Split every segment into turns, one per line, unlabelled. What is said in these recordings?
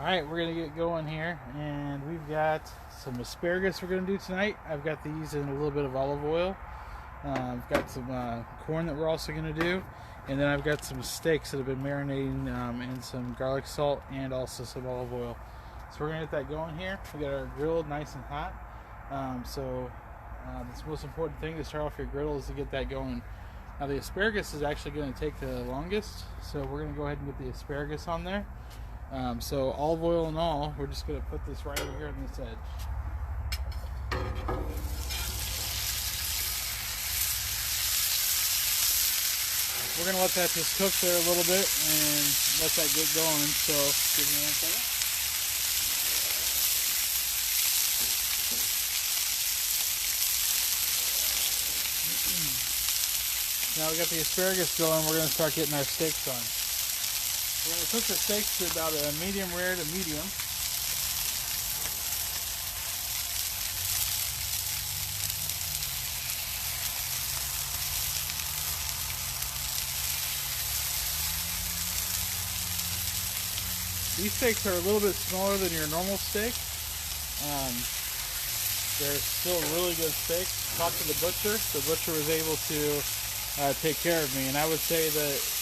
Alright, we're going to get going here, and we've got some asparagus we're going to do tonight. I've got these in a little bit of olive oil. I've got some corn that we're also going to do, and then I've got some steaks that have been marinating in some garlic salt and also some olive oil. So we're going to get that going here. We got our grill nice and hot. That's the most important thing to start off your griddle, is to get that going. Now the asparagus is actually going to take the longest, so we're going to go ahead and get the asparagus on there. So olive oil and all, we're just going to put this right over here on this edge. We're going to let that just cook there a little bit and let that get going. So give me 1 second. Now we got the asparagus going, we're going to start getting our steaks on. We're going to cook the steaks to about a medium rare to medium. These steaks are a little bit smaller than your normal steak. They're still really good steaks. Talked to the butcher. The butcher was able to take care of me, and I would say that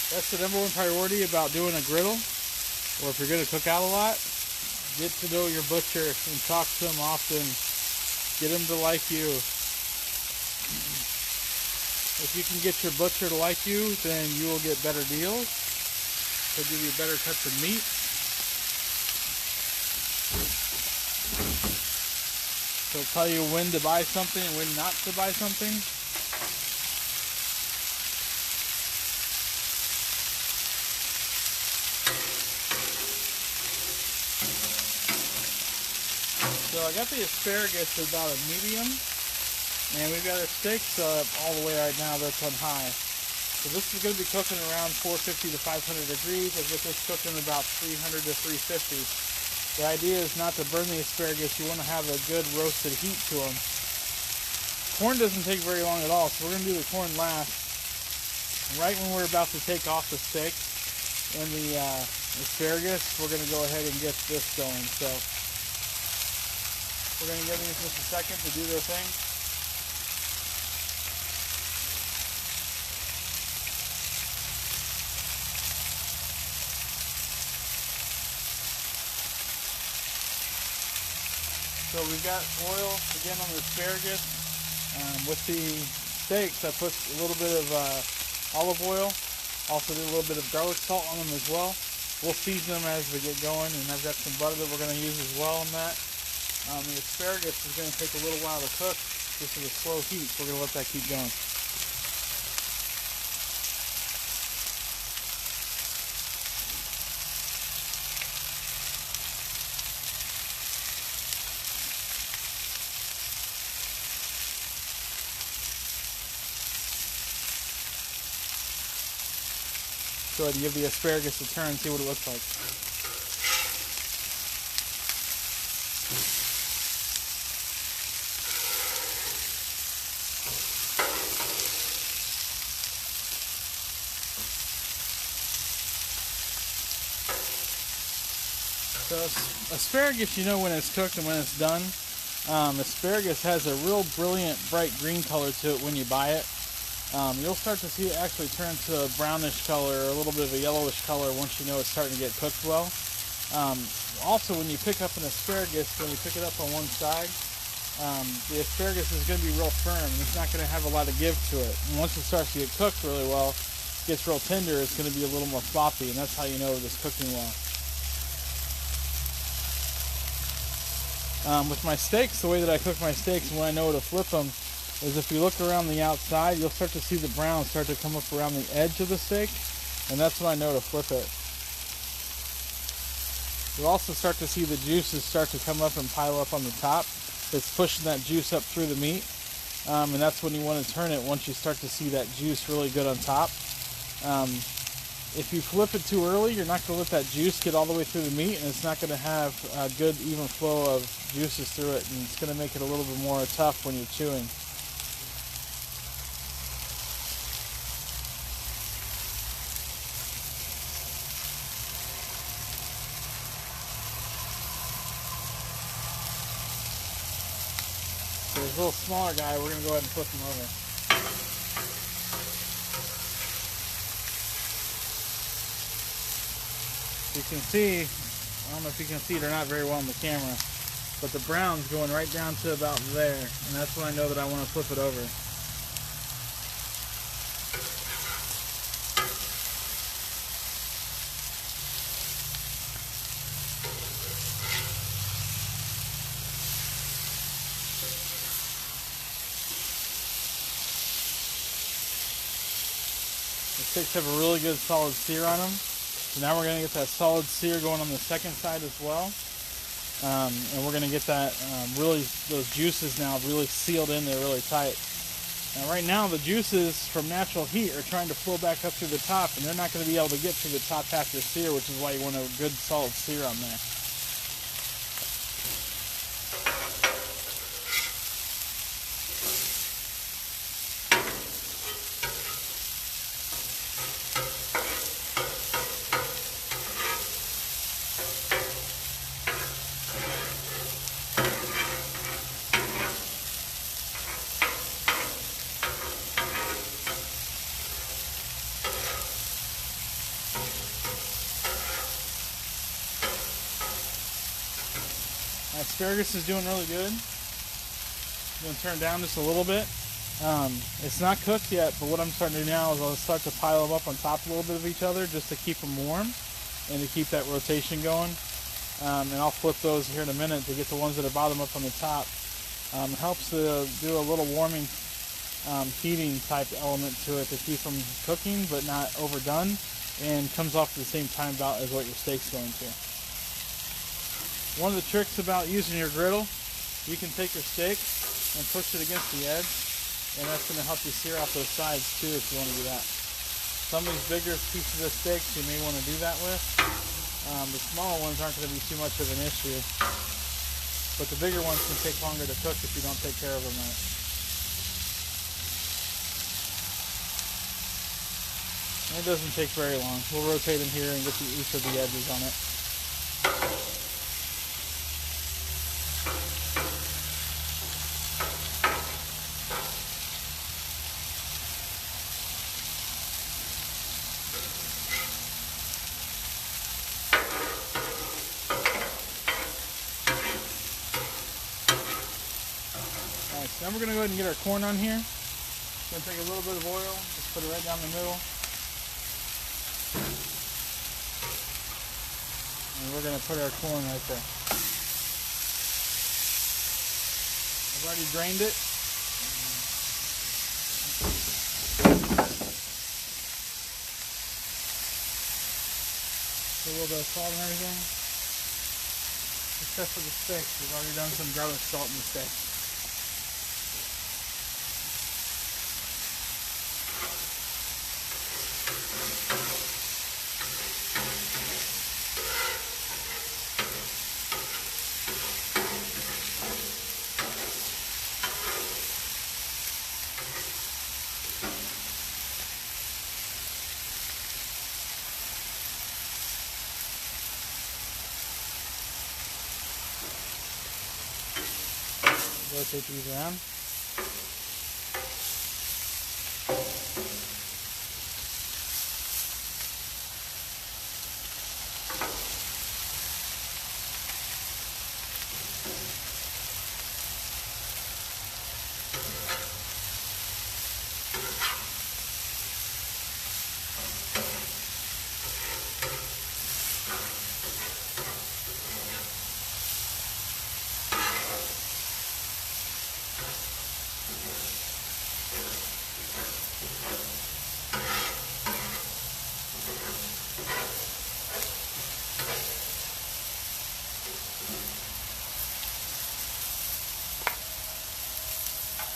that's the #1 priority about doing a griddle, or if you're going to cook out a lot. Get to know your butcher and talk to him often. Get him to like you. If you can get your butcher to like you, then you will get better deals. He'll give you better cuts of meat. He'll tell you when to buy something and when not to buy something. So I got the asparagus at about a medium, and we've got our steaks all the way right now that's on high. So this is going to be cooking around 450 to 500 degrees. I've got this cooking about 300 to 350. The idea is not to burn the asparagus. You want to have a good roasted heat to them. Corn doesn't take very long at all, so we're going to do the corn last. Right when we're about to take off the steak and the asparagus, we're going to go ahead and get this going. So we're going to give these just a second to do their thing. So we've got oil again on the asparagus. With the steaks, I put a little bit of olive oil. Also did a little bit of garlic salt on them as well. We'll season them as we get going, and I've got some butter that we're going to use as well on that. The asparagus is going to take a little while to cook. This is a slow heat, so we're going to let that keep going. Go ahead and give the asparagus a turn and see what it looks like. So asparagus, you know when it's cooked and when it's done. Asparagus has a real brilliant bright green color to it when you buy it. You'll start to see it actually turn to a brownish color or a little bit of a yellowish color once you know it's starting to get cooked well. Also, when you pick up an asparagus, when you pick it up on one side, the asparagus is going to be real firm and it's not going to have a lot of give to it. And once it starts to get cooked really well, it gets real tender, it's going to be a little more floppy, and that's how you know it's cooking well. With my steaks, the way that I cook my steaks and when I know to flip them is if you look around the outside, you'll start to see the brown start to come up around the edge of the steak, and that's when I know to flip it. You'll also start to see the juices start to come up and pile up on the top. It's pushing that juice up through the meat, and that's when you want to turn it once you start to see that juice really good on top. If you flip it too early, you're not going to let that juice get all the way through the meat, and it's not going to have a good even flow of juices through it, and it's going to make it a little bit more tough when you're chewing. this little smaller guy, we're going to go ahead and flip him over. You can see, I don't know if you can see it or not very well on the camera, but the brown's going right down to about there, and that's when I know that I want to flip it over. The steaks have a really good solid sear on them. So now we're going to get that solid sear going on the second side as well. And we're going to get that those juices now really sealed in there really tight. Now right now the juices from natural heat are trying to flow back up through the top, and they're not going to be able to get through the top half of the sear, which is why you want a good solid sear on there. Asparagus is doing really good. I'm going to turn down just a little bit. It's not cooked yet, but what I'm starting to do now is I'll start to pile them up on top a little bit of each other just to keep them warm and to keep that rotation going. And I'll flip those here in a minute to get the ones that are bottom up on the top. It helps to do a little warming, heating type element to it to keep them cooking but not overdone, and comes off at the same time about as what your steak's going to. One of the tricks about using your griddle, you can take your steak and push it against the edge, and that's going to help you sear off those sides too if you want to do that. Some of these bigger pieces of steaks you may want to do that with. The smaller ones aren't going to be too much of an issue, but the bigger ones can take longer to cook if you don't take care of them right. And it doesn't take very long. We'll rotate them here and get each of the edges on it. Then we're going to go ahead and get our corn on here. We're going to take a little bit of oil, just put it right down the middle. And we're going to put our corn right there. I've already drained it. Put a little bit of salt and everything. Except for the steak, we've already done some garlic salt in the steak. Rotate these around.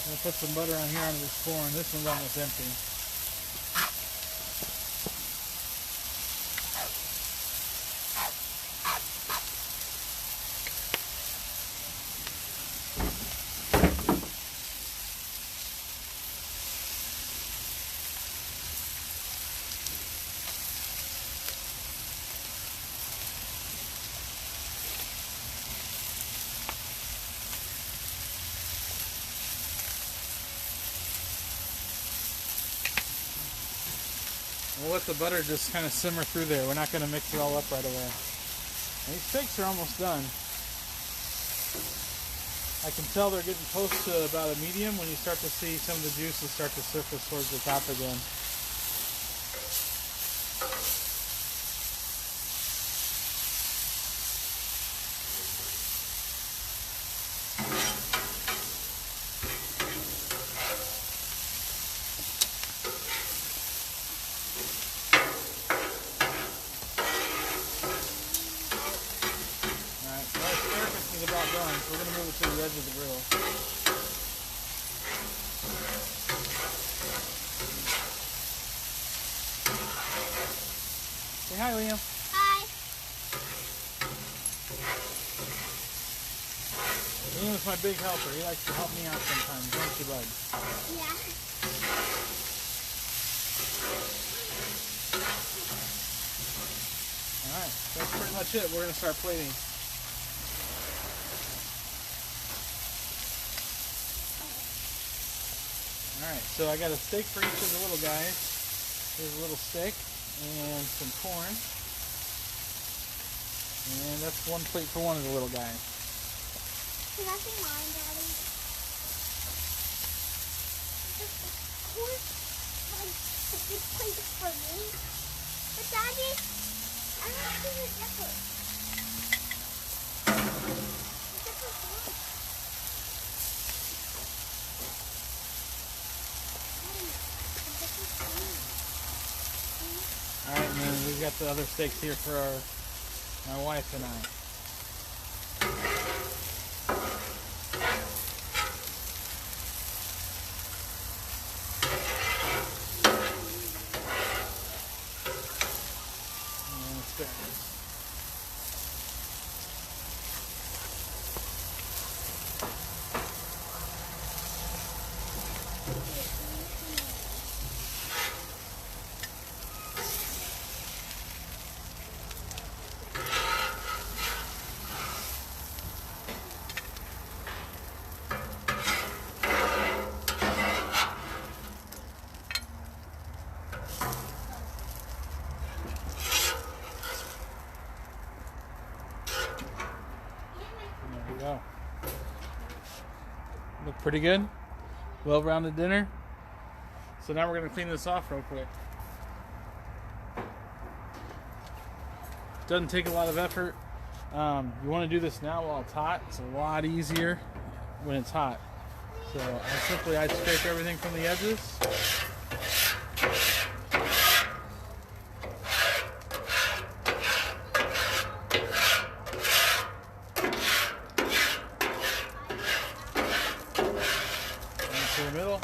I'm going to put some butter on here under this corn. This one's almost empty. We'll let the butter just kind of simmer through there. We're not going to mix it all up right away. And these steaks are almost done. I can tell they're getting close to about a medium when you start to see some of the juices start to surface towards the top again. About done, so we're going to move it to the edge of the grill. Say hi, Liam.
Hi.
Liam is my big helper. He likes to help me out sometimes, don't you, bud?
Yeah.
Alright, that's pretty much it. We're going to start plating. Alright, so I got a steak for each of the little guys. Here's a little steak and some corn. And that's one plate for one of the little guys.
Can I see mine, Daddy? Corn, like, this plate is for me. But Daddy, I don't see the zipper. The zipper's one.
Alright, and then we've got the other steaks here for my wife and I. And asparagus. There we go. Look pretty good. Well-rounded dinner. So now we're going to clean this off real quick. Doesn't take a lot of effort. You want to do this now while it's hot. It's a lot easier when it's hot. So I'd scrape everything from the edges. To the middle.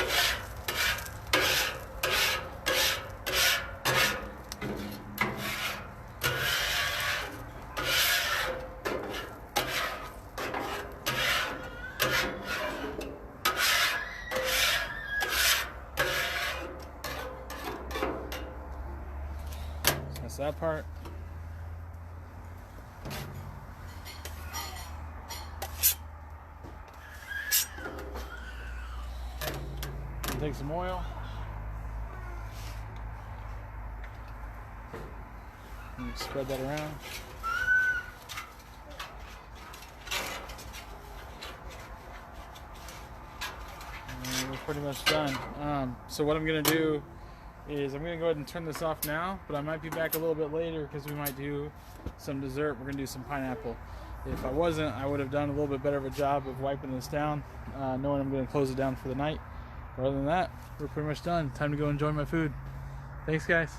That's that part. Take some oil. And spread that around. And we're pretty much done. So what I'm going to do is I'm going to go ahead and turn this off now, but I might be back a little bit later because we might do some dessert. We're going to do some pineapple. If I wasn't, I would have done a little bit better of a job of wiping this down, knowing I'm going to close it down for the night. Other than that, we're pretty much done. Time to go enjoy my food. Thanks, guys.